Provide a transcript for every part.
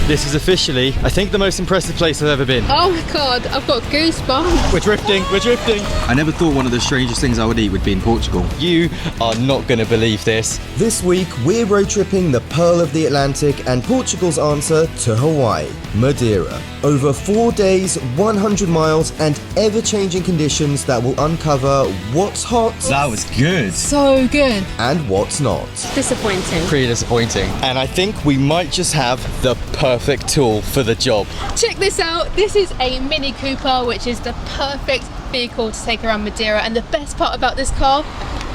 This is officially, I think, the most impressive place I've ever been. Oh my god, I've got goosebumps. We're drifting, we're drifting. I never thought one of the strangest things I would eat would be in Portugal. You are not going to believe this. This week, we're road tripping the Pearl of the Atlantic and Portugal's answer to Hawaii, Madeira. Over 4 days, 100 miles, and ever-changing conditions that will uncover what's hot. That was good. So good. And what's not. Disappointing. Pretty disappointing. And I think we might just have the perfect tool for the job. Check this out. This is a Mini Cooper, which is the perfect vehicle to take around Madeira. And the best part about this car,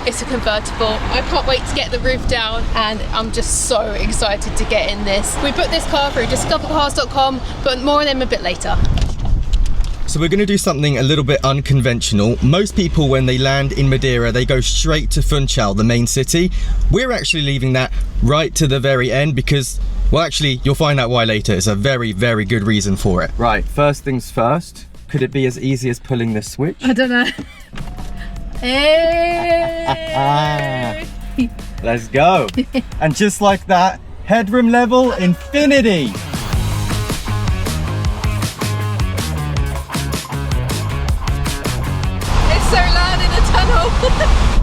it's a convertible. I can't wait to get the roof down, and I'm just so excited to get in this. We booked this car through discovercars.com, but more on them a bit later. So we're going to do something a little bit unconventional. Most people, when they land in Madeira, they go straight to Funchal, the main city. We're actually leaving that right to the very end because, well, actually, you'll find out why later. It's a very, very good reason for it. Right, first things first. Could it be as easy as pulling this switch? I don't know. Hey! Let's go. And just like that, headroom level infinity.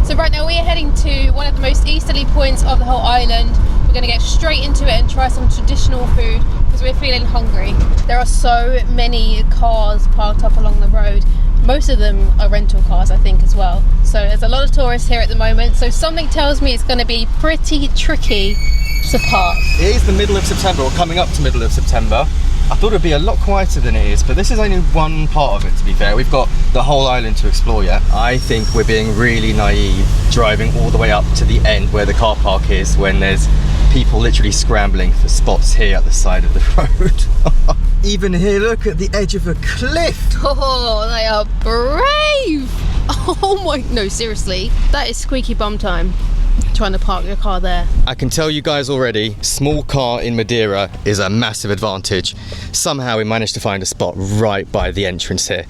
So right now we are heading to one of the most easterly points of the whole island. We're going to get straight into it and try some traditional food because we're feeling hungry. There are so many cars parked up along the road. Most of them are rental cars, I think, as well. So there's a lot of tourists here at the moment. So something tells me it's going to be pretty tricky to park. It is the middle of September, or coming up to middle of September. I thought it'd be a lot quieter than it is, but this is only one part of it, to be fair. We've got the whole island to explore yet. I think we're being really naive driving all the way up to the end where the car park is when there's people literally scrambling for spots here at the side of the road. Even here, look at the edge of a cliff. Oh, they are brave. Oh my, no, seriously. That is squeaky bum time. Trying to park your car there. I can tell you guys already, small car in Madeira is a massive advantage. Somehow we managed to find a spot right by the entrance here.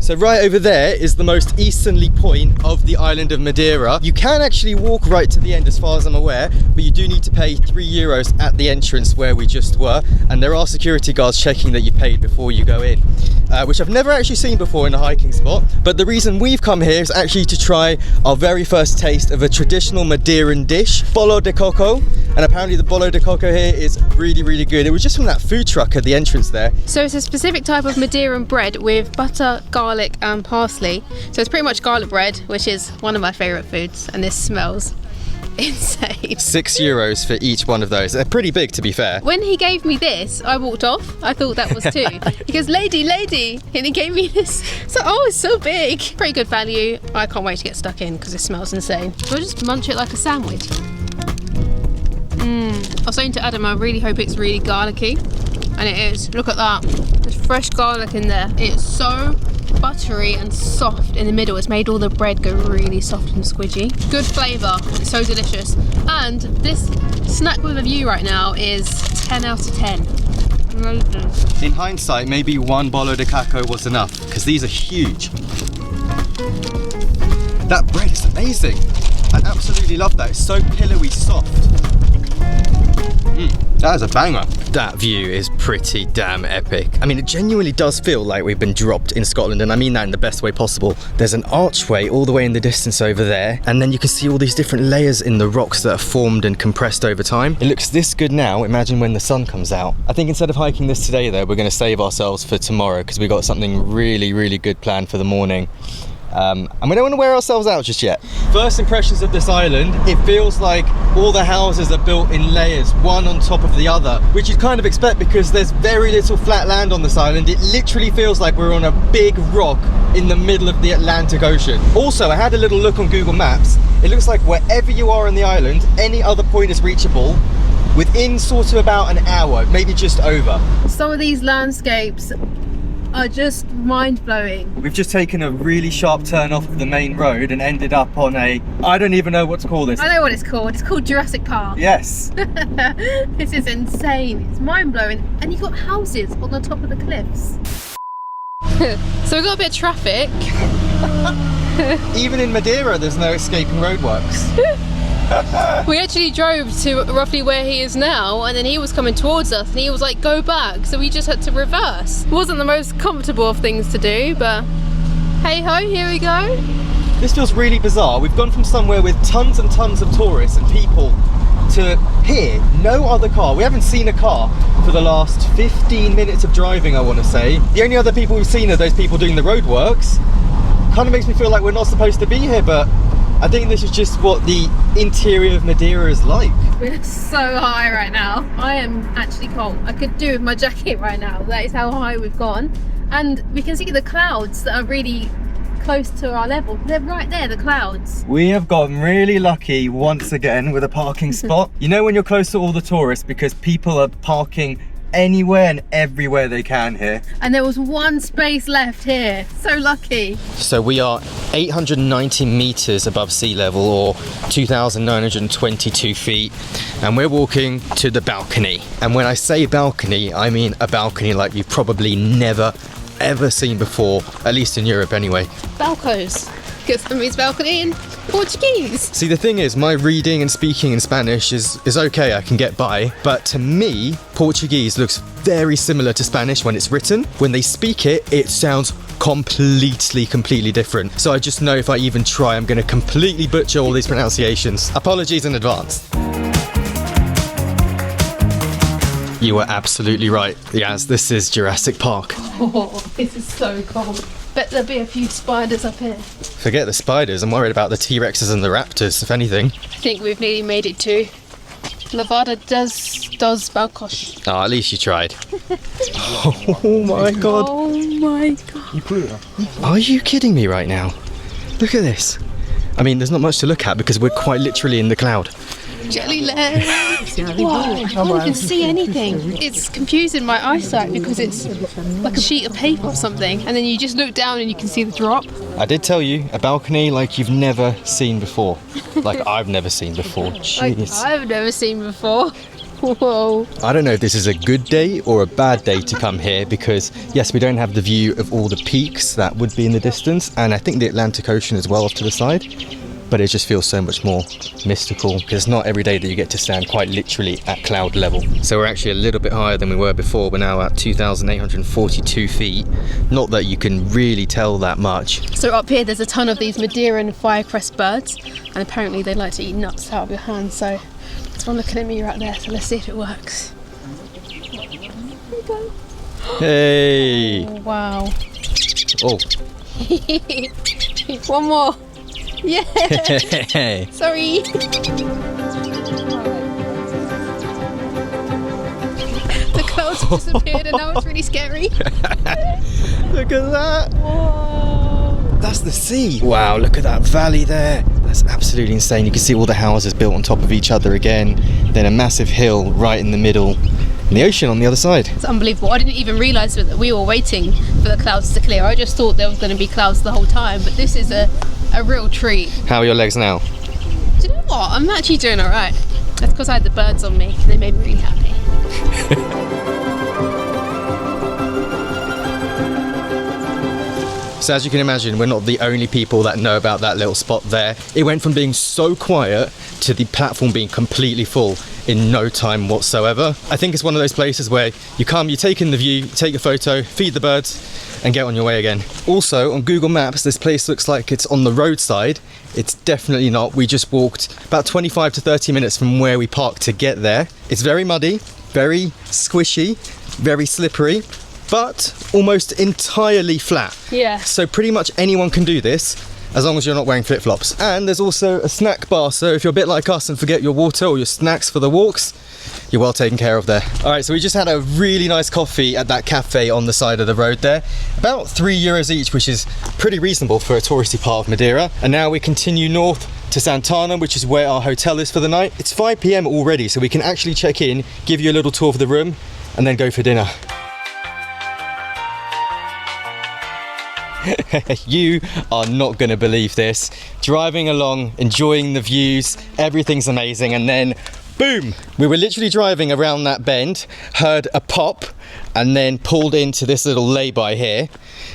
So right over there is the most easternly point of the island of Madeira. You can actually walk right to the end as far as I'm aware, but you do need to pay €3 at the entrance where we just were, and there are security guards checking that you paid before you go in, which I've never actually seen before in a hiking spot. But the reason we've come here is actually to try our very first taste of a traditional Madeiran dish, bolo de coco, and apparently the bolo de coco here is really, really good. It was just from that food truck at the entrance there. So it's a specific type of Madeiran bread with butter, garlic and parsley. So it's pretty much garlic bread, which is one of my favourite foods, and this smells insane. €6 for each one of those. They're pretty big, to be fair. When he gave me this, I walked off. I thought that was two. He goes, lady, lady, and he gave me this. So, oh, it's so big. Pretty good value. I can't wait to get stuck in because it smells insane. So I'll just munch it like a sandwich. I was saying to Adam, I really hope it's really garlicky, and it is. Look at that. There's fresh garlic in there. It's so buttery and soft in the middle. It's made all the bread go really soft and squidgy. Good flavour. It's so delicious. And this snack with a view right now is 10 out of 10. Amazing. In hindsight, maybe one bolo de coco was enough, because these are huge. That bread is amazing. I absolutely love that. It's so pillowy soft. That is a banger. That view is pretty damn epic. I mean, it genuinely does feel like we've been dropped in Scotland, and I mean that in the best way possible. There's an archway all the way in the distance over there, and then you can see all these different layers in the rocks that are formed and compressed over time. It looks this good now. Imagine when the sun comes out. I think instead of hiking this today, though, we're going to save ourselves for tomorrow because we've got something really, really good planned for the morning. And we don't want to wear ourselves out just yet. First impressions of this island, it feels like all the houses are built in layers, one on top of the other, which you'd kind of expect because there's very little flat land on this island. It literally feels like we're on a big rock in the middle of the Atlantic Ocean. Also, I had a little look on Google Maps. It looks like wherever you are on the island, any other point is reachable within sort of about an hour, maybe just over. Some of these landscapes are just mind-blowing. We've just taken a really sharp turn off of the main road and ended up on a, I don't even know what to call this. I know what it's called. It's called Jurassic Park. Yes. This is insane. It's mind-blowing. And you've got houses on the top of the cliffs. So we've got a bit of traffic. Even in Madeira, there's no escaping roadworks. We actually drove to roughly where he is now, and then he was coming towards us and he was like, go back, so we just had to reverse. It wasn't the most comfortable of things to do, but hey ho, here we go. This feels really bizarre. We've gone from somewhere with tons and tons of tourists and people to here, no other car. We haven't seen a car for the last 15 minutes of driving, I want to say. The only other people we've seen are those people doing the roadworks. Kind of makes me feel like we're not supposed to be here, but I think this is just what the interior of Madeira is like. We're so high right now. I am actually cold. I could do with my jacket right now. That is how high we've gone. And we can see the clouds that are really close to our level. They're right there, the clouds. We have gotten really lucky once again with a parking spot. You know when you're close to all the tourists because people are parking anywhere and everywhere they can here. And there was one space left here. So lucky. So we are 890 meters above sea level, or 2,922 feet, and we're walking to the balcony. And when I say balcony, I mean a balcony like you've probably never ever seen before, at least in Europe anyway. Balcos, because that means balcony in Portuguese. See, the thing is, my reading and speaking in Spanish is okay, I can get by, but to me, Portuguese looks very similar to Spanish when it's written. When they speak it, it sounds completely different. So I just know if I even try, I'm going to completely butcher all these pronunciations. Apologies in advance. You were absolutely right, Yaz, this is Jurassic Park. Oh, this is so cold. Bet there'll be a few spiders up here. Forget the spiders, I'm worried about the T-Rexes and the raptors, if anything. I think we've nearly made it to Lavada dos Balcos. Oh, at least you tried. Oh my god. Oh my god. Are you kidding me right now? Look at this. I mean, there's not much to look at because we're quite literally in the cloud. Jelly legs. Wow, I can't even see anything. It's confusing my eyesight because it's like a sheet of paper or something, and then you just look down and you can see the drop. I did tell you, a balcony like you've never seen before. Like I've never seen before. Jeez. I've never seen before. Whoa. I don't know if this is a good day or a bad day to come here because, yes, we don't have the view of all the peaks that would be in the distance, and I think the Atlantic Ocean as well off to the side. But it just feels so much more mystical because it's not every day that you get to stand quite literally at cloud level. So we're actually a little bit higher than we were before. We're now at 2,842 feet. Not that you can really tell that much. So up here there's a ton of these Madeiran firecrest birds, and apparently they like to eat nuts out of your hand, so there's one looking at me right there, so let's see if it works. There we go. Hey! Oh, wow. Oh. One more. Yeah. Sorry. The clouds have disappeared and now it's really scary. Look at that. Whoa. That's the sea. Wow, look at that valley there. That's absolutely insane. You can see all the houses built on top of each other again. Then a massive hill right in the middle. And the ocean on the other side. It's unbelievable. I didn't even realise that we were waiting for the clouds to clear. I just thought there was going to be clouds the whole time, but this is a real treat. How are your legs now? Do you know what? I'm actually doing alright. That's because I had the birds on me. They made me really happy. So as you can imagine, we're not the only people that know about that little spot there. It went from being so quiet to the platform being completely full in no time whatsoever. I think it's one of those places where you come, you take in the view, take a photo, feed the birds, and get on your way again. Also, on Google Maps, this place looks like it's on the roadside. It's definitely not. We just walked about 25 to 30 minutes from where we parked to get there. It's very muddy, very squishy, very slippery, but almost entirely flat. Yeah. So pretty much anyone can do this as long as you're not wearing flip-flops. And there's also a snack bar, so if you're a bit like us and forget your water or your snacks for the walks, you're well taken care of there. All right, so we just had a really nice coffee at that cafe on the side of the road there. About €3 each, which is pretty reasonable for a touristy part of Madeira. And now we continue north to Santana, which is where our hotel is for the night. It's 5 PM already, so we can actually check in, give you a little tour of the room, and then go for dinner. You are not going to believe this. Driving along, enjoying the views, everything's amazing, and then boom! We were literally driving around that bend, heard a pop, and then pulled into this little lay-by here.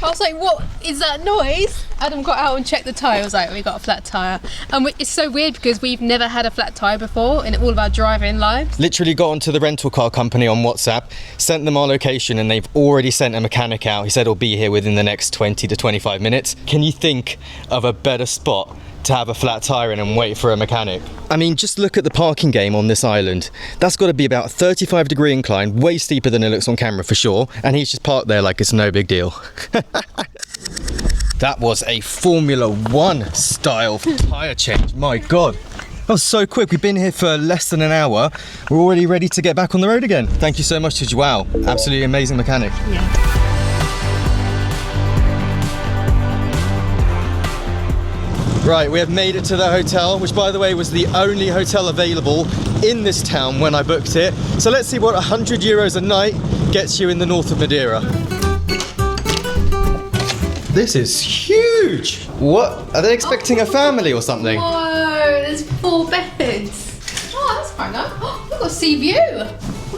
I was like, what is that noise? Adam got out and checked the tyre. I was like, we got a flat tyre. And it's so weird because we've never had a flat tyre before in all of our driving lives. Literally got onto the rental car company on WhatsApp, sent them our location, and they've already sent a mechanic out. He said he'll be here within the next 20 to 25 minutes. Can you think of a better spot to have a flat tyre in and wait for a mechanic? I mean, just look at the parking game on this island. That's got to be about a 35-degree incline, way steeper than it looks on camera for sure, and he's just parked there like it's no big deal. That was a Formula 1 style tyre change, my God. That was so quick. We've been here for less than an hour. We're already ready to get back on the road again. Thank you so much to Joao. Absolutely amazing mechanic. Yeah. Right, we have made it to the hotel, which by the way was the only hotel available in this town when I booked it. So let's see what 100 euros a night gets you in the north of Madeira. This is huge! What? Are they expecting a family or something? Whoa, there's 4 beds. Oh, that's quite nice. Oh, we've got a sea view.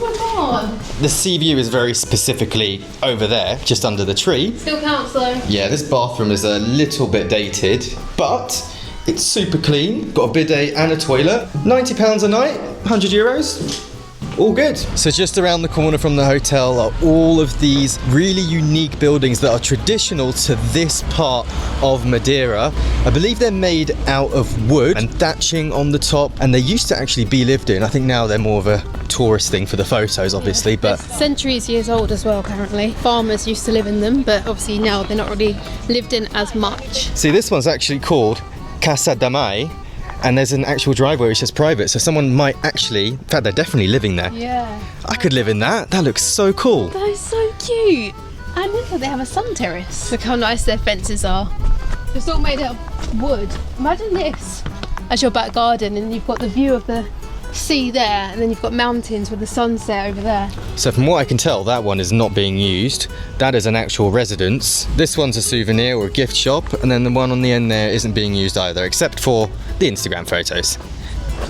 Oh my God. The sea view is very specifically over there, just under the tree. Still counts though. Yeah, this bathroom is a little bit dated, but it's super clean. Got a bidet and a toilet. £90 a night, 100 euros. All good. So just around the corner from the hotel are all of these really unique buildings that are traditional to this part of Madeira. I believe they're made out of wood and thatching on the top, and they used to actually be lived in. I think now they're more of a tourist thing for the photos, obviously, but centuries years old as well, apparently. Farmers used to live in them, but obviously now they're not really lived in as much. see, this one's actually called Casa da Mai, and there's an actual driveway which is private, so someone might actually, in fact they're definitely living there. Yeah. I could live in that. That looks so cool. That is so cute. And look, they have a sun terrace. Look how nice their fences are. It's all made out of wood. Imagine this as your back garden, and you've got the view of the sea there, and then you've got mountains with the sunset over there. So from what I can tell, that one is not being used. That is an actual residence. This one's a souvenir or a gift shop, and then the one on the end there isn't being used either, except for the Instagram photos.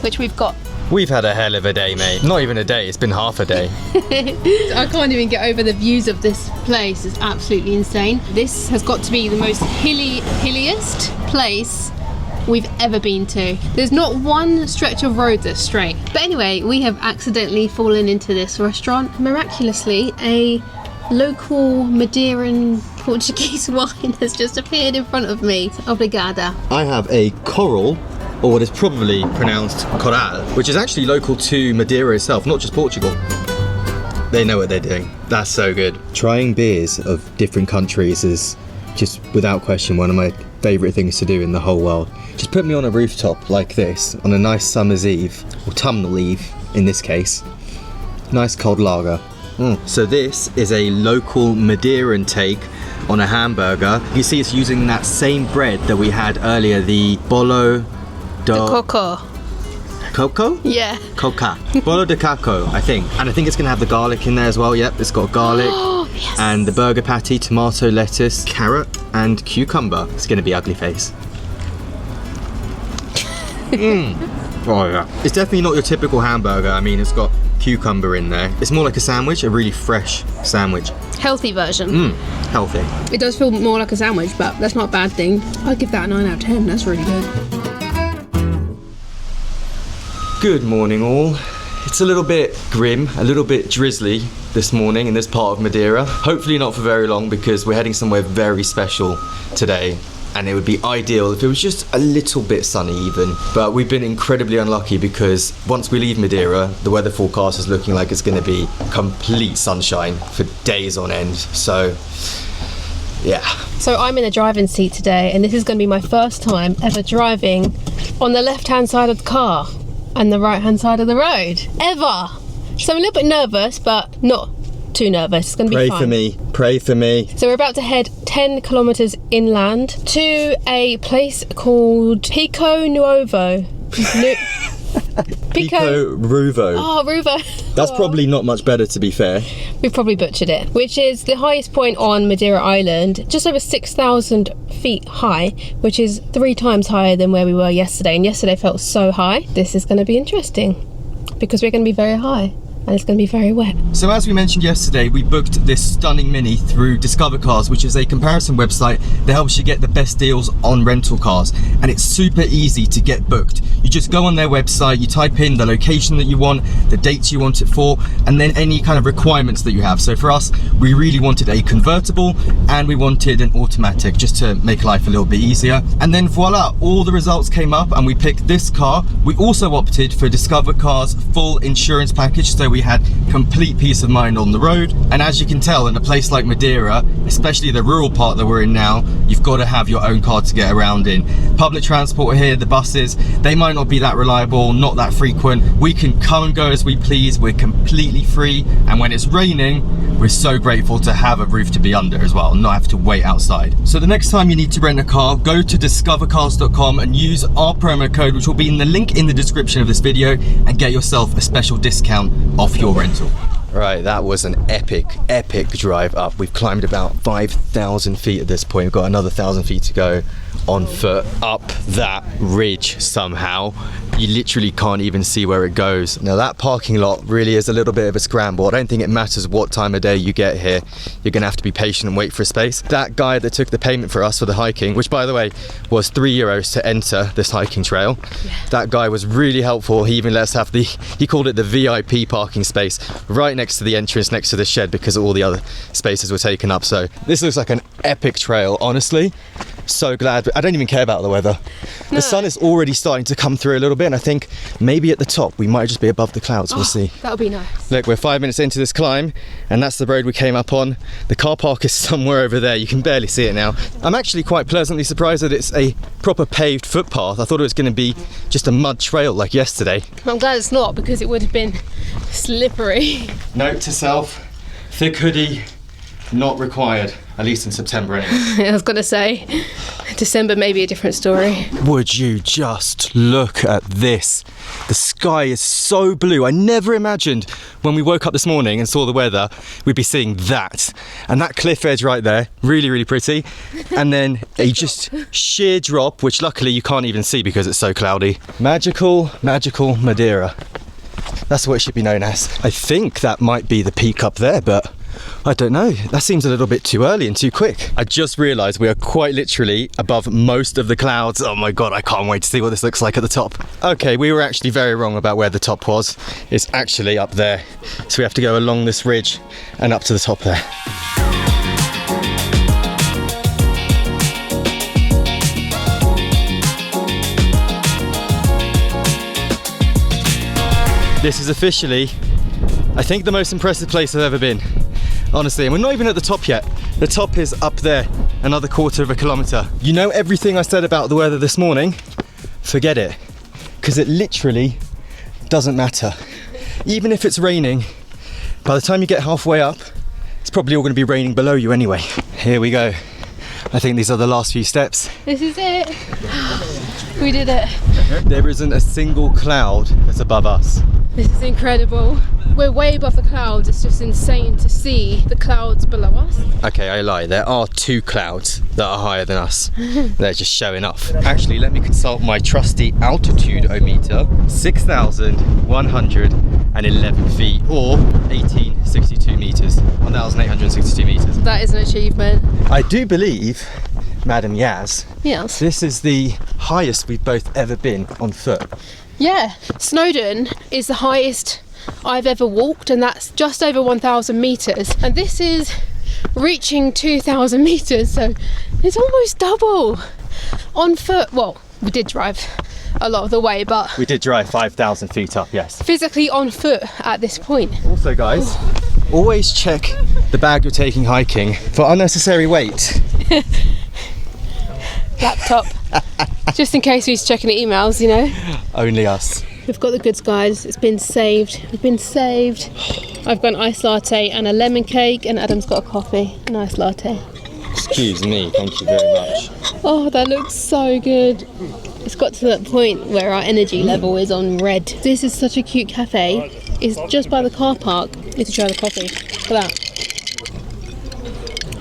Which we've got. We've had a hell of a day, mate. Not even a day, it's been half a day. I can't even get over the views of this place. It's absolutely insane. This has got to be the most hilliest place we've ever been to. There's not one stretch of road that's straight. But anyway, we have accidentally fallen into this restaurant. Miraculously, a local Madeiran Portuguese wine has just appeared in front of me. Obrigada. I have a coral, or what is probably pronounced coral, which is actually local to Madeira itself, not just Portugal. They know what they're doing. That's so good. Trying beers of different countries is just without question one of my favourite things to do in the whole world. Just put me on a rooftop like this on a nice summer's eve, or autumnal eve in this case. Nice cold lager. So this is a local Madeiran take on a hamburger. You see it's using that same bread that we had earlier, the bolo de Coco. coco? Yeah. Coca. Bolo de caco, I think. And I think it's going to have the garlic in there as well. Yep, it's got garlic. Oh, yes. And the burger patty, tomato, lettuce, carrot, and cucumber. It's going to be ugly face. Oh yeah. It's definitely not your typical hamburger. I mean, it's got cucumber in there. It's more like a sandwich, a really fresh sandwich. Healthy version. Healthy. It does feel more like a sandwich, but that's not a bad thing. I'd give that a 9 out of 10. That's really good. Good morning all. It's a little bit grim, a little bit drizzly this morning in this part of Madeira. Hopefully not for very long because we're heading somewhere very special today. And it would be ideal if it was just a little bit sunny even. But we've been incredibly unlucky because once we leave Madeira, the weather forecast is looking like it's going to be complete sunshine for days on end. So, yeah. So I'm in the driving seat today, and this is going to be my first time ever driving on the left-hand side of the car and the right-hand side of the road. Ever! So I'm a little bit nervous, but not too nervous. It's going to be fun. Pray for me. Pray for me. So we're about to head 10 kilometres inland to a place called Pico Nuovo. Pico Ruvo. Oh, Ruvo. That's probably not much better, to be fair. We've probably butchered it. Which is the highest point on Madeira Island, just over 6,000 feet high, which is 3 times higher than where we were yesterday. And yesterday felt so high. This is going to be interesting because we're going to be very high. and it's going to be very wet. So as we mentioned yesterday, we booked this stunning Mini through Discover Cars, which is a comparison website that helps you get the best deals on rental cars. And it's super easy to get booked. You just go on their website, you type in the location that you want, the dates you want it for, and then any kind of requirements that you have. So for us, we really wanted a convertible and we wanted an automatic, just to make life a little bit easier. And then voila, all the results came up and we picked this car. We also opted for Discover Cars full insurance package, so we had complete peace of mind on the road. And as you can tell, in a place like Madeira, especially the rural part that we're in now, you've got to have your own car to get around in. Public transport here, the buses, they might not be that reliable, not that frequent. We can come and go as we please, we're completely free, and when it's raining, we're so grateful to have a roof to be under as well, not have to wait outside. So the next time you need to rent a car, go to discovercars.com and use our promo code, which will be in the link in the description of this video, and get yourself a special discount off your rental. Right, that was an epic drive up. We've climbed about 5,000 feet at this point. We've got another 1,000 feet to go on foot up that ridge somehow. You literally can't even see where it goes. Now that parking lot really is a little bit of a scramble. I don't think it matters what time of day you get here. You're gonna have to be patient and wait for a space. That guy that took the payment for us for the hiking, which by the way was €3 to enter this hiking trail. Yeah. That guy was really helpful. He even let us have he called it the VIP parking space right next to the entrance, next to the shed, because all the other spaces were taken up. So this looks like an epic trail, honestly. So glad. I don't even care about the weather. No. The sun is already starting to come through a little bit, and I think maybe at the top we might just be above the clouds. We'll see. That would be nice. Look, we're 5 minutes into this climb and that's the road we came up on. The car park is somewhere over there. You can barely see it now. I'm actually quite pleasantly surprised that it's a proper paved footpath. I thought it was going to be just a mud trail like yesterday. I'm glad it's not, because it would have been slippery. Note to self, thick hoodie not required, at least in September anyway. I was gonna say, December may be a different story. Would you just look at this? The sky is so blue. I never imagined when we woke up this morning and saw the weather, we'd be seeing that. And that cliff edge right there, really pretty. And then a just sheer drop, which luckily you can't even see because it's so cloudy. Magical Madeira. That's what it should be known as. I think that might be the peak up there, but I don't know. That seems a little bit too early and too quick. I just realised we are quite literally above most of the clouds. Oh my god, I can't wait to see what this looks like at the top. Okay, we were actually very wrong about where the top was. It's actually up there. So we have to go along this ridge and up to the top there. This is officially, I think, the most impressive place I've ever been. Honestly, and we're not even at the top yet. The top is up there, another 1/4 kilometre. You know everything I said about the weather this morning? Forget it, because it literally doesn't matter. Even if it's raining, by the time you get halfway up, it's probably all going to be raining below you anyway. Here we go. I think these are the last few steps. This is it. We did it. There isn't a single cloud that's above us. This is incredible. We're way above the clouds. It's just insane to see the clouds below us. Okay, I lie. There are 2 clouds that are higher than us. They're just showing off. Actually, let me consult my trusty altitude-o-meter. 6,111 feet, or 1862 meters. 1,862 meters. That is an achievement. I do believe, Madam Yaz, yes, this is the highest we've both ever been on foot. Yeah, Snowdon is the highest I've ever walked, and that's just over 1,000 meters. And this is reaching 2,000 meters, so it's almost double on foot. Well, we did drive a lot of the way, but we did drive 5,000 feet up, yes. Physically on foot at this point. Also, guys, always check the bag you're taking hiking for unnecessary weight. Laptop. Just in case he's checking the emails, you know. Only us. We've got the goods, guys. It's been saved. We've been saved. I've got an iced latte and a lemon cake, and Adam's got a coffee. Nice latte. Excuse me, thank you very much. Oh, that looks so good. It's got to that point where our energy level is on red. This is such a cute cafe. It's just by the car park. You need to try the coffee. For that.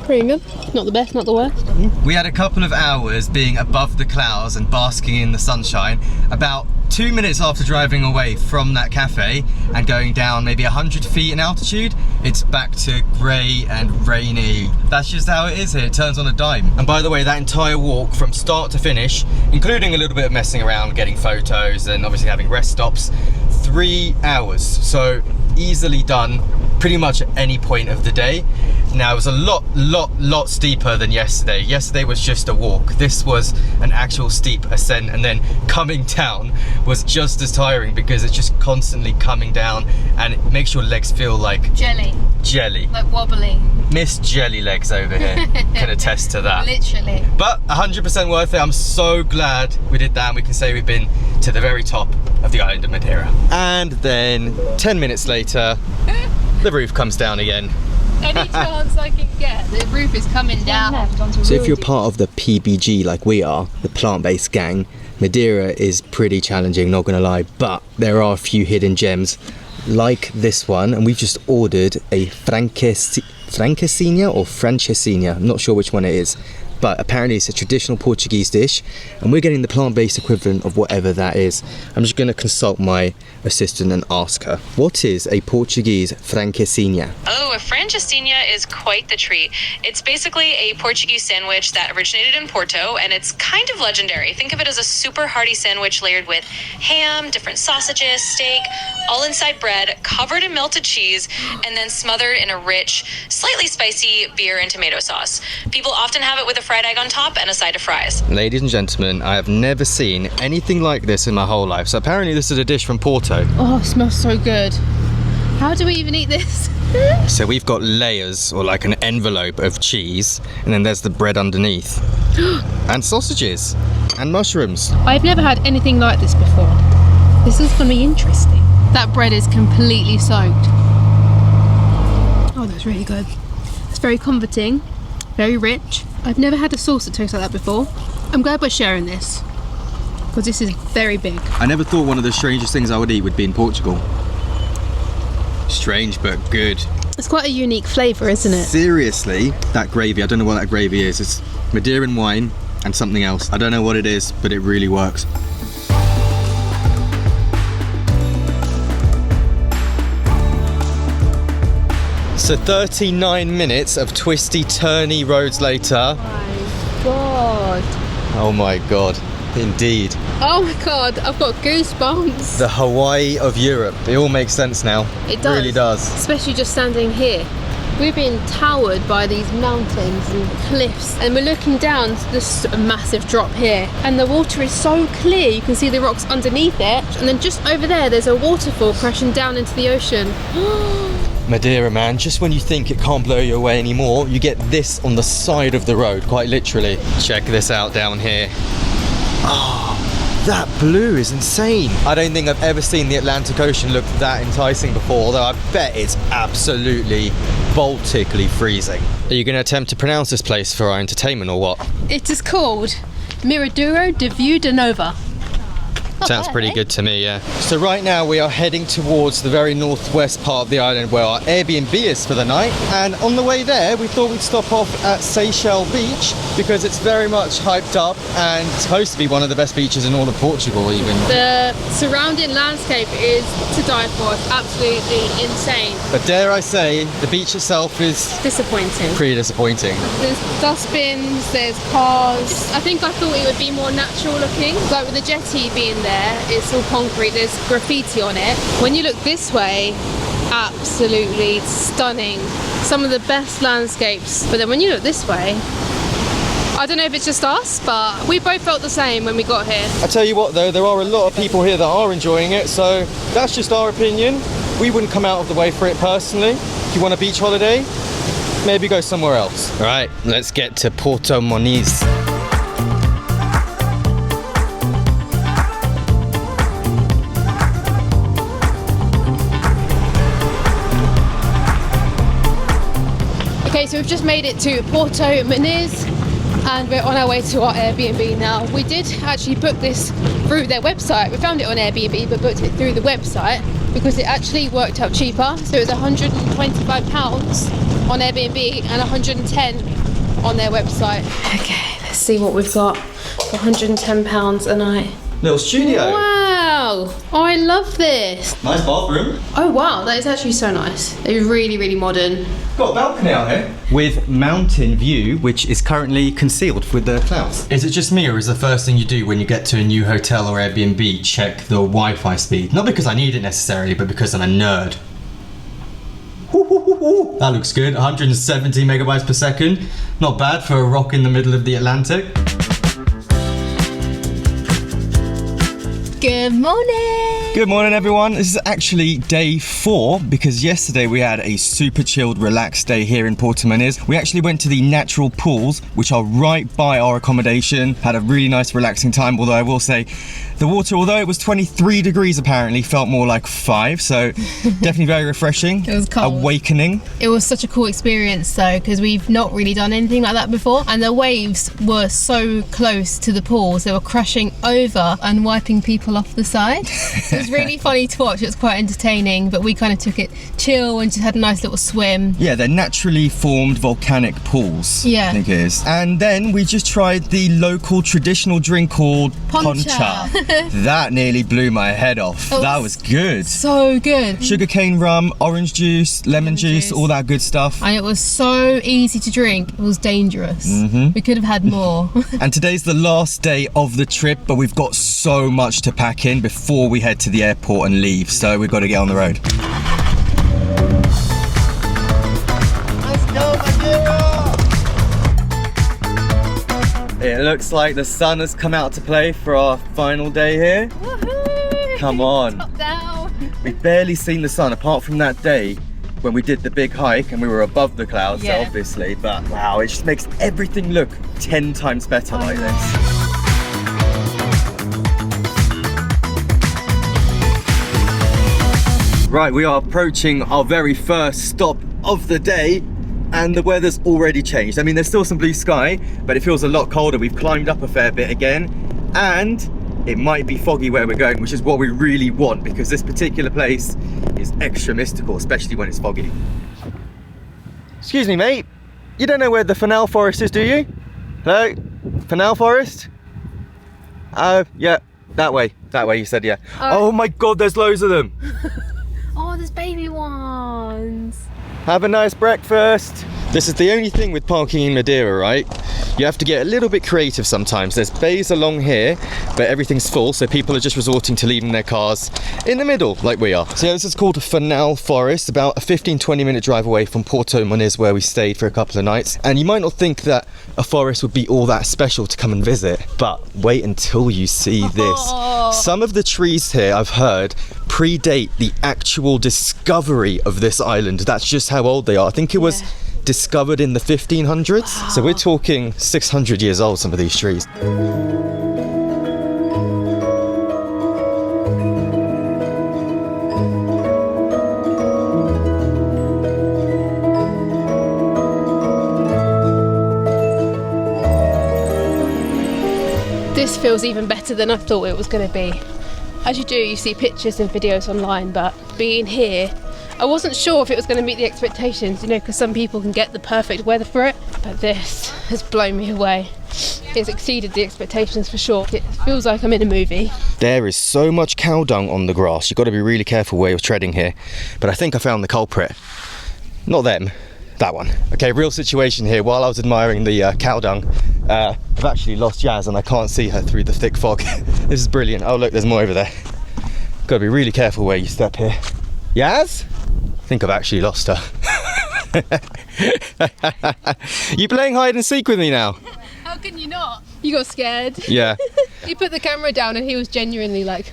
Pretty good. Not the best, not the worst. We had a couple of hours being above the clouds and basking in the sunshine. About 2 minutes after driving away from that cafe and going down maybe 100 feet in altitude, it's back to grey and rainy. That's just how it is here, it turns on a dime. And by the way, that entire walk from start to finish, including a little bit of messing around, getting photos and obviously having rest stops, 3 hours. So easily done pretty much at any point of the day. Now it was a lot steeper than yesterday. Yesterday was just a walk. This was an actual steep ascent, and then coming down was just as tiring because it's just constantly coming down and it makes your legs feel like jelly, like wobbly. Miss Jelly legs over here can attest to that. Literally. But 100% worth it. I'm so glad we did that, and we can say we've been to the very top of the island of Madeira. And then 10 minutes later, the roof comes down again. Any chance I can get, the roof is coming down. So if you're part of the PBG like we are, the plant-based gang, Madeira is pretty challenging, not gonna lie, but there are a few hidden gems like this one, and we've just ordered a francesinha or francesinha, I'm not sure which one it is, but apparently it's a traditional Portuguese dish, and we're getting the plant-based equivalent of whatever that is. I'm just going to consult my assistant and ask her, what is a Portuguese francesinha? Oh, a francesinha is quite the treat. It's basically a Portuguese sandwich that originated in Porto, and it's kind of legendary. Think of it as a super hearty sandwich layered with ham, different sausages, steak, all inside bread, covered in melted cheese, and then smothered in a rich, slightly spicy beer and tomato sauce. People often have it with a fried egg on top and a side of fries. Ladies and gentlemen, I have never seen anything like this in my whole life. So apparently this is a dish from Porto. Oh, it smells so good. How do we even eat this? So we've got layers, or like an envelope of cheese, and then there's the bread underneath. And sausages, and mushrooms. I've never had anything like this before. This is going to be interesting. That bread is completely soaked. Oh, that's really good. It's very comforting, very rich. I've never had a sauce that tastes like that before. I'm glad we're sharing this, because this is very big. I never thought one of the strangest things I would eat would be in Portugal. Strange, but good. It's quite a unique flavour, isn't it? Seriously, that gravy, I don't know what that gravy is. It's Madeiran wine and something else. I don't know what it is, but it really works. So 39 minutes of twisty, turny roads later. Oh my god. Oh my god, indeed. Oh my god, I've got goosebumps. The Hawaii of Europe. It all makes sense now. It does. It really does. Especially just standing here. We're being towered by these mountains and cliffs, and we're looking down to this massive drop here, and the water is so clear, you can see the rocks underneath it, and then just over there there's a waterfall crashing down into the ocean. Madeira, man, just when you think it can't blow you away anymore, you get this on the side of the road, quite literally. Check this out down here. Oh, that blue is insane. I don't think I've ever seen the Atlantic Ocean look that enticing before, although I bet it's absolutely Baltically freezing. Are you going to attempt to pronounce this place for our entertainment or what? It is called Miraduro de View de Nova. Sounds pretty good to me, yeah. So right now we are heading towards the very northwest part of the island where our Airbnb is for the night. And on the way there, we thought we'd stop off at Seychelles Beach because it's very much hyped up and it's supposed to be one of the best beaches in all of Portugal even. The surrounding landscape is to die for. It's absolutely insane. But dare I say, the beach itself is Disappointing. pretty disappointing. There's dustbins, there's cars. I think I thought it would be more natural looking. Like with the jetty being there, it's all concrete, there's graffiti on it. When you look this way, absolutely stunning. Some of the best landscapes. But then when you look this way, I don't know if it's just us, but we both felt the same when we got here. I tell you what though, there are a lot of people here that are enjoying it, so that's just our opinion. We wouldn't come out of the way for it personally. If you want a beach holiday, maybe go somewhere else. All right, let's get to Porto Moniz. Okay, so we've just made it to Porto Moniz and we're on our way to our Airbnb now. We did actually book this through their website. We found it on Airbnb but booked it through the website because it actually worked out cheaper. So it was £125 on Airbnb and 110 on their website. Okay, let's see what we've got for £110 a night. Little studio. Wow, Wow. Oh, I love this. Nice bathroom. Oh, wow. That is actually so nice. It's really, really modern. Got a balcony out here. With mountain view, which is currently concealed with the clouds. Is it just me, or is the first thing you do when you get to a new hotel or Airbnb check the Wi-Fi speed? Not because I need it necessarily, but because I'm a nerd. That looks good. 170 megabytes per second. Not bad for a rock in the middle of the Atlantic. Good morning. Good morning, everyone. This is actually day 4 because yesterday we had a super chilled, relaxed day here in Portuguese. We actually went to the natural pools, which are right by our accommodation. Had a really nice, relaxing time, although I will say the water, although it was 23 degrees apparently, felt more like 5, so definitely very refreshing. It was cold. Awakening. It was such a cool experience though, because we've not really done anything like that before, and the waves were so close to the pools, they were crashing over and wiping people off the side. So it was really funny to watch. It was quite entertaining, but we kind of took it chill and just had a nice little swim. Yeah, they're naturally formed volcanic pools. Yeah. I think it is. And then we just tried the local traditional drink called poncha. That nearly blew my head off. That was good. So good. Sugarcane rum, orange juice, lemon juice, all that good stuff. And it was so easy to drink. It was dangerous. We could have had more. And today's the last day of the trip, but we've got so much to pack in before we head to the airport and leave, so we've got to get on the road. Let's go, Madeira! It looks like the sun has come out to play for our final day here. Woohoo! Come on. Top down. We've barely seen the sun apart from that day when we did the big hike and we were above the clouds, obviously, but wow, it just makes everything look 10 times better like this. Right, we are approaching our very first stop of the day and the weather's already changed. I mean, there's still some blue sky, but it feels a lot colder. We've climbed up a fair bit again, and it might be foggy where we're going, which is what we really want because this particular place is extra mystical, especially when it's foggy. Excuse me, mate. You don't know where the Fennel Forest is, do you? Hello? Fennel Forest? Yeah, that way, you said, yeah. Oh my God, there's loads of them. Oh, there's baby ones. Have a nice breakfast. This is the only thing with parking in Madeira, right? You have to get a little bit creative sometimes. There's bays along here, but everything's full, so people are just resorting to leaving their cars in the middle, like we are. So yeah, this is called Fennel Forest, about a 15-20 minute drive away from Portuguese, where we stayed for a couple of nights. And you might not think that a forest would be all that special to come and visit, but wait until you see this. Some of the trees here, I've heard, predate the actual discovery of this island. That's just how old they are. I think it was discovered in the 1500s. Wow. So we're talking 600 years old, some of these trees. This feels even better than I thought it was going to be. As you do, you see pictures and videos online, but being here, I wasn't sure if it was going to meet the expectations, you know, because some people can get the perfect weather for it, but this has blown me away. It's exceeded the expectations for sure. It feels like I'm in a movie. There is so much cow dung on the grass. You've got to be really careful where you're treading here. But I think I found the culprit. Not them, that one. Okay, real situation here. While I was admiring the cow dung, I've actually lost Yaz and I can't see her through the thick fog. This is brilliant. Oh look, there's more over there. Got to be really careful where you step here. Yaz? I think I've actually lost her. You playing hide and seek with me now? How can you not? You got scared. Yeah. He put the camera down and he was genuinely like...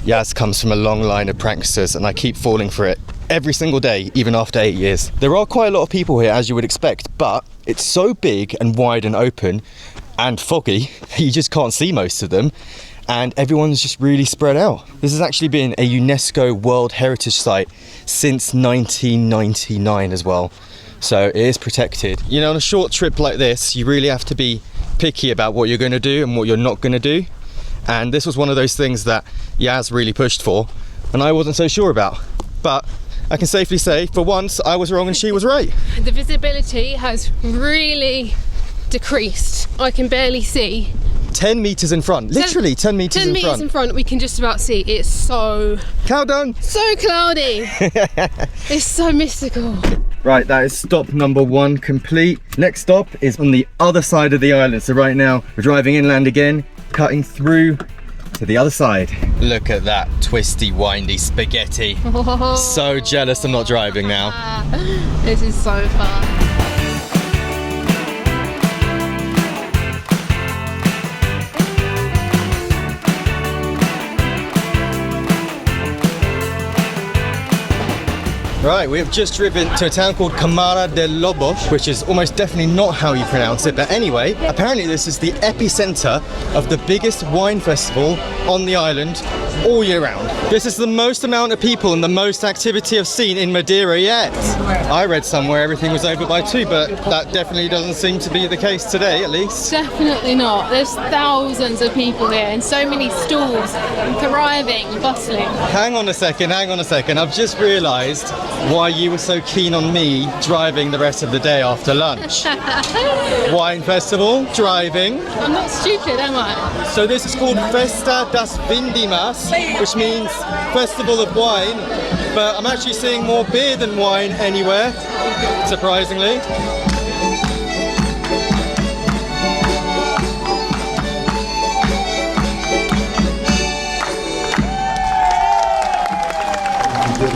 Yaz comes from a long line of pranksters and I keep falling for it every single day, even after 8 years. There are quite a lot of people here, as you would expect, but it's so big and wide and open and foggy, you just can't see most of them. And everyone's just really spread out. This has actually been a UNESCO World Heritage Site since 1999 as well. So it is protected. You know, on a short trip like this, you really have to be picky about what you're going to do and what you're not going to do. And this was one of those things that Yaz really pushed for, and I wasn't so sure about. But I can safely say, for once, I was wrong and she was right. The visibility has really decreased. I can barely see 10 meters in front. Literally 10 meters 10 in meters front. in front, we can just about see. It's so Countdown. cloudy. It's so mystical. Right, that is stop number 1 complete. Next stop is on the other side of the island. So right now we're driving inland again, cutting through to the other side. Look at that twisty, windy spaghetti. So jealous I'm not driving now. This is so fun. Right, we have just driven to a town called Camara de Lobos, which is almost definitely not how you pronounce it. But anyway, apparently this is the epicenter of the biggest wine festival on the island all year round. This is the most amount of people and the most activity I've seen in Madeira yet. I read somewhere everything was over by 2, but that definitely doesn't seem to be the case today, at least. Definitely not. There's thousands of people here and so many stalls, thriving, bustling. Hang on a second. I've just realised why you were so keen on me driving the rest of the day after lunch. Wine festival, driving. I'm not stupid, am I? So this is called Festa das Vindimas, which means Festival of Wine, but I'm actually seeing more beer than wine anywhere, surprisingly.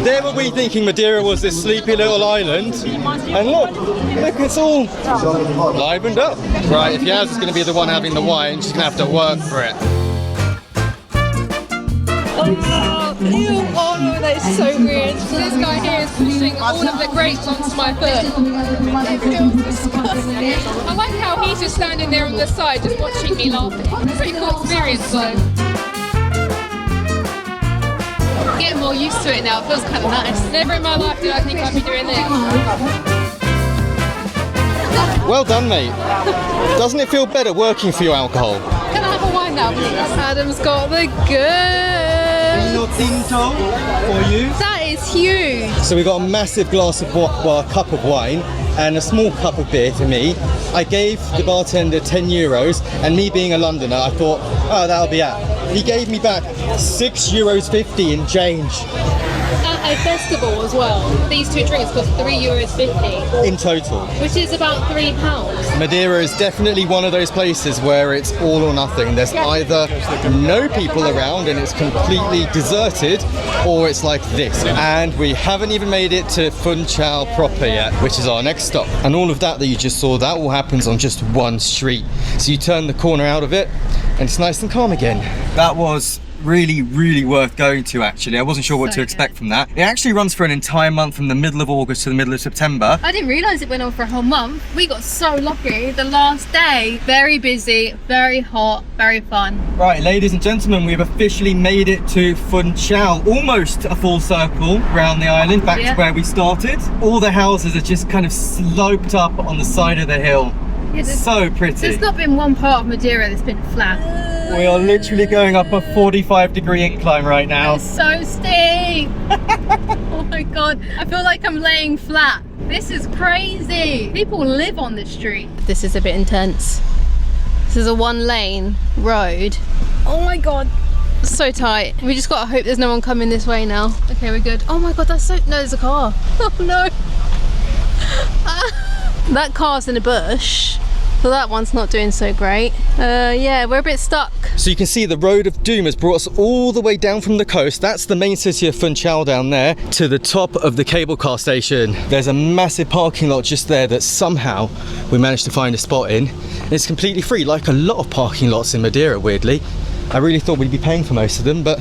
There were we thinking Madeira was this sleepy little island, and look, it's all livened up. Right, if Yaz is going to be the one having the wine, she's going to have to work for it. Oh no, that is so weird. So this guy here is pushing all of the grapes onto my foot. It feels disgusting. I like how he's just standing there on the side just watching me laughing. Pretty cool experience though. Getting more used to it now, it feels kind of nice. Never in my life did I think I'd be doing this. Well done, mate. Doesn't it feel better working for your alcohol? Can I have a wine now, please? Adam's got the good. Vino tinto for you. That is huge. So we got a massive glass of cup of wine and a small cup of beer for me. I gave the bartender 10 euros, and me being a Londoner, I thought, oh, that'll be it. He gave me back €6.50 in change. At a festival as well, these 2 drinks cost €3.50. In total. Which is about £3. Madeira is definitely one of those places where it's all or nothing. There's either no people around and it's completely deserted, or it's like this. And we haven't even made it to Funchal proper yet, which is our next stop. And all of that you just saw, that all happens on just one street. So you turn the corner out of it and it's nice and calm again. That was really worth going to, actually. I wasn't sure what to expect from that. It actually runs for an entire month from the middle of August to the middle of September. I didn't realise it went on for a whole month. We got so lucky the last day. Very busy, very hot, very fun. Right, ladies and gentlemen, we've officially made it to Funchal. Almost a full circle around the island, back to where we started. All the houses are just kind of sloped up on the side of the hill. Yeah, so pretty. There's not been one part of Madeira that's been flat. We are literally going up a 45-degree incline right now. It's so steep. Oh my god, I feel like I'm laying flat. This is crazy. People live on this street. This is a bit intense. This is a 1-lane road. Oh my god. So tight. We just gotta hope there's no one coming this way now. Okay, we're good. Oh my god, that's so... No, there's a car. Oh no. That car's in a bush. So that one's not doing so great. Yeah, we're a bit stuck. So you can see the Road of Doom has brought us all the way down from the coast. That's the main city of Funchal down there, to the top of the cable car station. There's a massive parking lot just there that somehow we managed to find a spot in. It's completely free, like a lot of parking lots in Madeira, weirdly. I really thought we'd be paying for most of them, but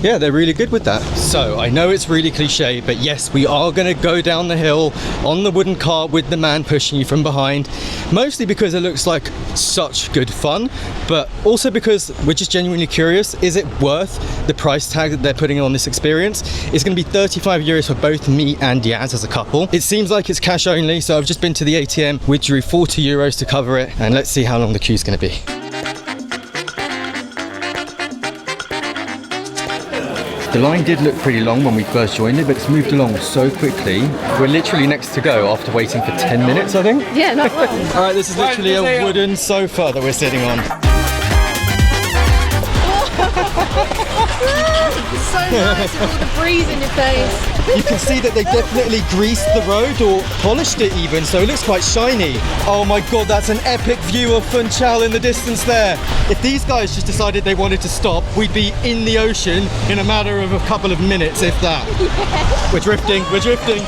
yeah, they're really good with that. So I know it's really cliche, but yes, we are going to go down the hill on the wooden cart with the man pushing you from behind, mostly because it looks like such good fun, but also because we're just genuinely curious. Is it worth the price tag that they're putting on this experience? It's going to be 35 euros for both me and Yaz as a couple. It seems like it's cash only, so I've just been to the ATM, withdrew 40 euros to cover it, and let's see how long the queue's going to be. The line did look pretty long when we first joined it, but it's moved along so quickly. We're literally next to go after waiting for 10 minutes, I think. Yeah, not long. All right, this is literally a wooden sofa that we're sitting on. It's so nice with all the breeze in your face. You can see that they definitely greased the road or polished it even, so it looks quite shiny. Oh my god, that's an epic view of Funchal in the distance there. If these guys just decided they wanted to stop, we'd be in the ocean in a matter of a couple of minutes, if that. Yeah. We're drifting, we're drifting.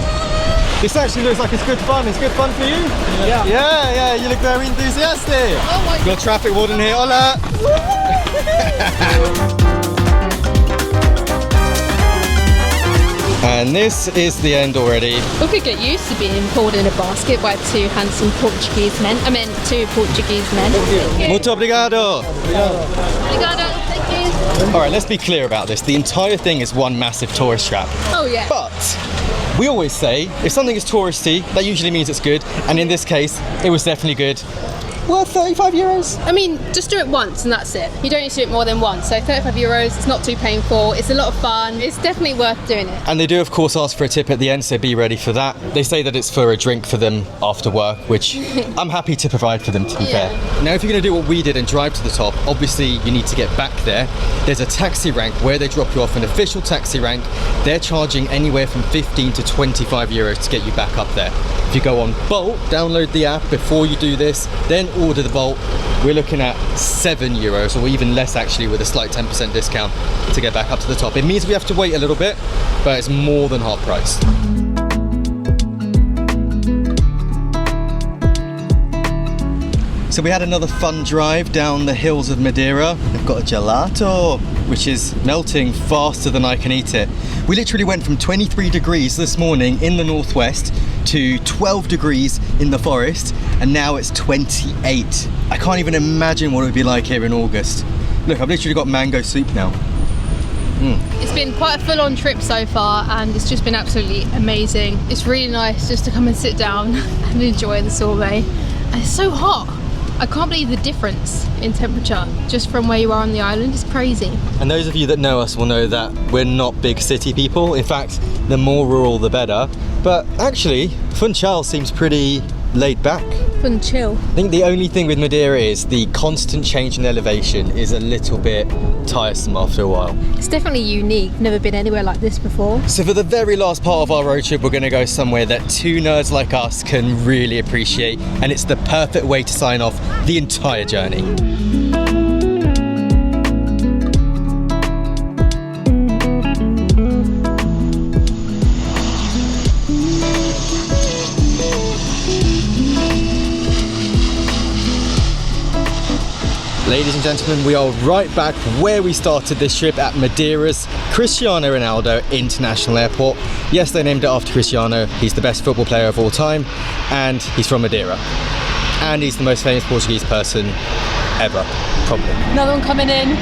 This actually looks like it's good fun. It's good fun for you? Yeah. Yeah, you look very enthusiastic. Oh my god. Got a traffic warden here, hola. And this is the end already. We could get used to being pulled in a basket by two handsome Portuguese men. I mean, two Portuguese men. Muito obrigado. Obrigado, thank you. All right, let's be clear about this. The entire thing is one massive tourist trap. Oh yeah. But we always say, if something is touristy, that usually means it's good. And in this case, it was definitely good. Worth 35 euros. I mean, just do it once and that's it. You don't need to do it more than once. So 35 euros, it's not too painful. It's a lot of fun. It's definitely worth doing it. And they do, of course, ask for a tip at the end, so be ready for that. They say that it's for a drink for them after work, which I'm happy to provide for them, to be fair. Now, if you're going to do what we did and drive to the top, obviously you need to get back there. There's a taxi rank where they drop you off, an official taxi rank. They're charging anywhere from 15 to 25 euros to get you back up there. If you go on Bolt, download the app before you do this, then order the Bolt, we're looking at 7 euros or even less actually, with a slight 10% discount to get back up to the top. It means we have to wait a little bit, but it's more than half price. So we had another fun drive down the hills of Madeira. They've got a gelato, which is melting faster than I can eat it. We literally went from 23 degrees this morning in the northwest to 12 degrees in the forest, and now it's 28. I can't even imagine what it would be like here in August. Look, I've literally got mango soup now. It's been quite a full-on trip so far, and it's just been absolutely amazing. It's really nice just to come and sit down and enjoy the sorbet. And it's so hot. I can't believe the difference in temperature just from where you are on the island. It's crazy. And those of you that know us will know that we're not big city people. In fact, the more rural the better. But actually, Funchal seems pretty laid back. Fun chill. I think the only thing with Madeira is the constant change in elevation is a little bit tiresome after a while. It's definitely unique. Never been anywhere like this before. So for the very last part of our road trip, we're going to go somewhere that two nerds like us can really appreciate, and it's the perfect way to sign off the entire journey. Ladies and gentlemen, we are right back where we started this trip at Madeira's Cristiano Ronaldo International Airport. Yes, they named it after Cristiano. He's the best football player of all time, and he's from Madeira. And he's the most famous Portuguese person ever, probably. Another one coming in.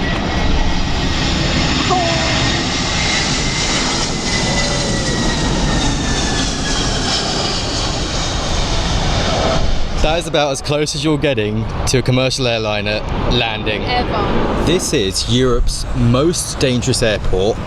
That is about as close as you're getting to a commercial airliner landing. Ever. This is Europe's most dangerous airport,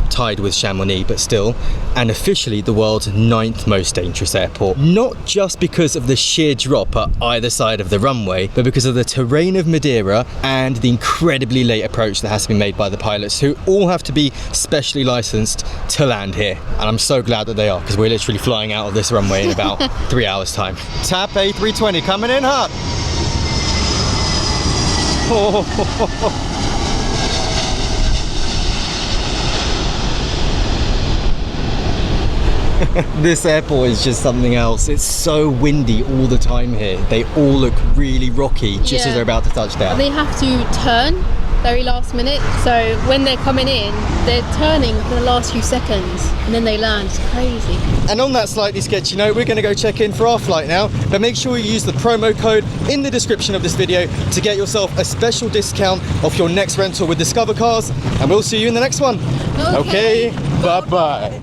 tied with Chamonix, but still, and officially the world's 9th most dangerous airport. Not just because of the sheer drop at either side of the runway, but because of the terrain of Madeira and the incredibly late approach that has to be made by the pilots, who all have to be specially licensed to land here. And I'm so glad that they are, because we're literally flying out of this runway in about 3 hours time. TAP A320 coming in hot. Oh. This airport is just something else. It's so windy all the time here. They all look really rocky just as they're about to touch down. They have to turn very last minute, so when they're coming in, they're turning for the last few seconds and then they land. It's crazy. And on that slightly sketchy note, we're going to go check in for our flight now, but make sure you use the promo code in the description of this video to get yourself a special discount off your next rental with Discover Cars, and we'll see you in the next one. Okay, bye-bye.